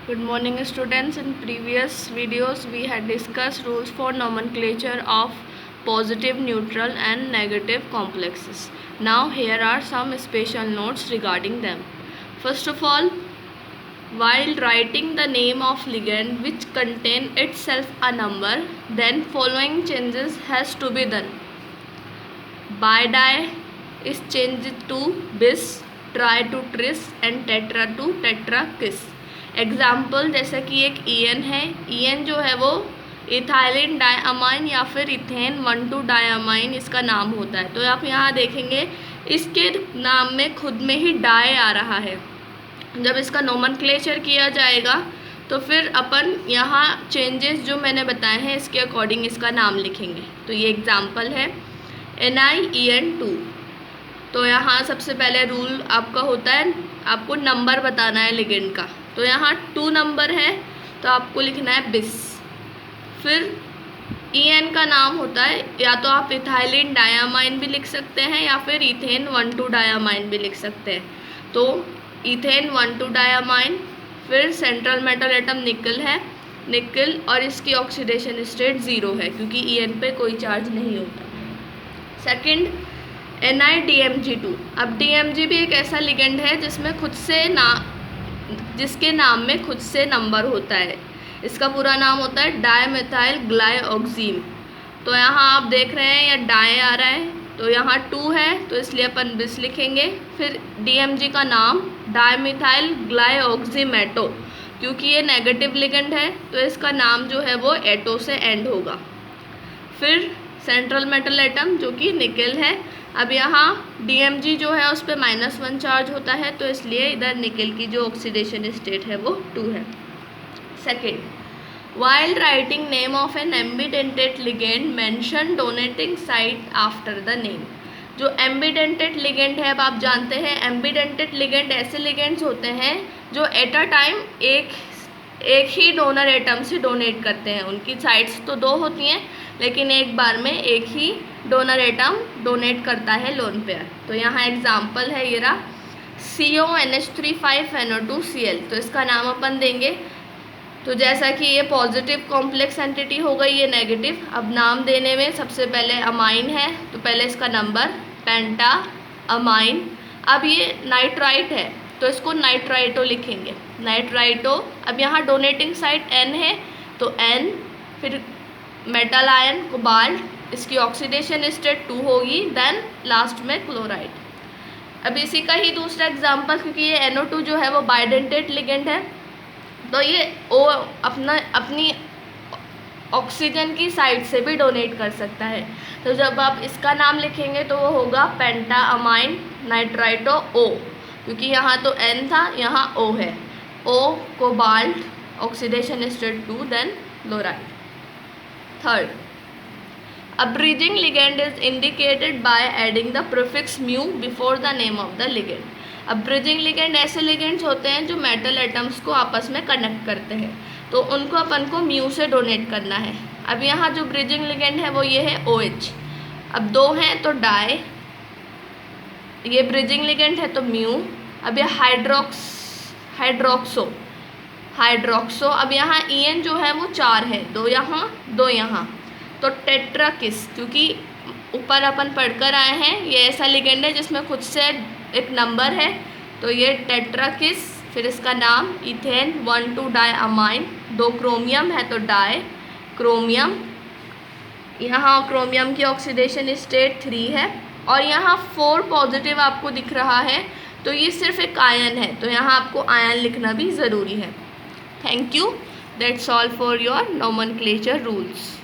Good morning students. In previous videos we had discussed rules for nomenclature of positive, neutral and negative complexes. Now here are some special notes regarding them. First of all, while writing the name of ligand which contain itself a number, then following changes has to be done. Bi-di is changed to bis, tri to tris and tetra to tetrakis. Example जैसे कि एक ईएन है, ईएन जो है वो ethylene diamine या फिर ethane 1,2 diamine इसका नाम होता है. तो आप यहाँ देखेंगे इसके नाम में खुद में ही डाई आ रहा है. जब इसका नोमेनक्लेचर किया जाएगा तो फिर अपन यहाँ चेंजेस जो मैंने बताए हैं इसके अकॉर्डिंग इसका नाम लिखेंगे. तो ये एग्जाम्पल है NiEN2. तो यहाँ सबसे पहले रूल आपका होता है, आपको नंबर बताना है लिगेंड का. तो यहाँ 2 नंबर है तो आपको लिखना है बिस. फिर EN का नाम होता है, या तो आप इथाइलिन डायअमाइन भी लिख सकते हैं या फिर इथेन 1,2 डायअमाइन भी लिख सकते हैं. तो इथेन 1,2 डायअमाइन. फिर सेंट्रल मेटल एटम निकल है, निकल, और इसकी ऑक्सीडेशन स्टेट 0 है क्योंकि EN पे कोई चार्ज नहीं होता. Second NiDMG2. अब DMG भी एक ऐसा लिगेंड है जिसमें खुद से जिसके नाम में खुद से नंबर होता है. इसका पूरा नाम होता है डायमेथाइल ग्लाइऑक्सीम. तो यहाँ आप देख रहे हैं यह डाई आ रहा है, तो यहाँ 2 है तो इसलिए अपन बिस लिखेंगे. फिर DMG का नाम डायमेथाइल ग्लाइऑक्सीमेटो, क्योंकि ये नेगेटिव लिगेंड है तो इसका नाम जो है वो एटो से एंड होगा. फिर सेंट्रल मेटल एटम जो कि निकल है. अब यहाँ DMG जो है उस पर -1 चार्ज होता है तो इसलिए इधर निकल की जो ऑक्सीडेशन स्टेट है वो 2 है. Second, while writing name of an ambidentate ligand mention donating site after the name. जो एम्बिडेंटेड लिगेंड है, अब आप जानते हैं एम्बिडेंटेड लिगेंड ऐसे लिगेंड्स होते हैं जो एट अ टाइम एक ही डोनर एटम से डोनेट करते हैं. उनकी साइट्स तो 2 होती हैं लेकिन एक बार में एक ही डोनर एटम डोनेट करता है लोन पेयर. तो यहाँ एग्जाम्पल है ये रहा CONH3,5NO2Cl. तो इसका नाम अपन देंगे. तो जैसा कि ये पॉजिटिव कॉम्प्लेक्स एंटिटी हो गई, ये नेगेटिव. अब नाम देने में सबसे पहले अमाइन है तो पहले इसका नंबर पेंटा अमाइन. अब ये नाइट्राइट है तो इसको नाइट्राइटो लिखेंगे, नाइट्राइटो. अब यहाँ डोनेटिंग साइट N है तो N. फिर मेटल आयन कोबाल्ट, इसकी ऑक्सीडेशन स्टेट 2 होगी. देन लास्ट में क्लोराइड. अब इसी का ही दूसरा एग्जांपल, क्योंकि ये NO2 जो है वो बाइडेंटेड लिगेंड है तो ये O अपनी ऑक्सीजन की साइड से भी डोनेट कर सकता है. तो जब आप इसका नाम लिखेंगे तो वो होगा पेंटा अमाइन नाइट्राइटो O, क्योंकि यहाँ तो N था, यहाँ O है. O cobalt, oxidation state 2, then chloride. Third, a bridging ligand is indicated by adding the prefix mu before the name of the ligand. अब ब्रिजिंग लिगेंड ऐसे लिगेंड्स होते हैं जो मेटल एटम्स को आपस में कनेक्ट करते हैं, तो उनको अपन को म्यू से डोनेट करना है. अब यहाँ जो ब्रिजिंग लिगेंड है वो ये है OH. अब 2 हैं तो डाई, ये ब्रिजिंग लिगेंड है तो म्यू. अब ये हाइड्रोक्सो. अब यहाँ EN जो है वो 4 है, 2 यहाँ 2 यहाँ. तो टेट्राकिस, क्योंकि ऊपर अपन पढ़कर आए हैं ये ऐसा लिगेंड है जिसमें खुद से एक नंबर है तो ये टेट्राकिस. फिर इसका नाम इथेन 1,2 डायअमाइन. 2 क्रोमियम है तो डाई क्रोमियम. यहाँ क्रोमियम की ऑक्सीडेशन स्टेट 3 है और यहाँ 4 पॉजिटिव आपको दिख रहा है तो ये सिर्फ एक आयन है, तो यहाँ आपको आयन लिखना भी ज़रूरी है. Thank you. That's all for your nomenclature rules.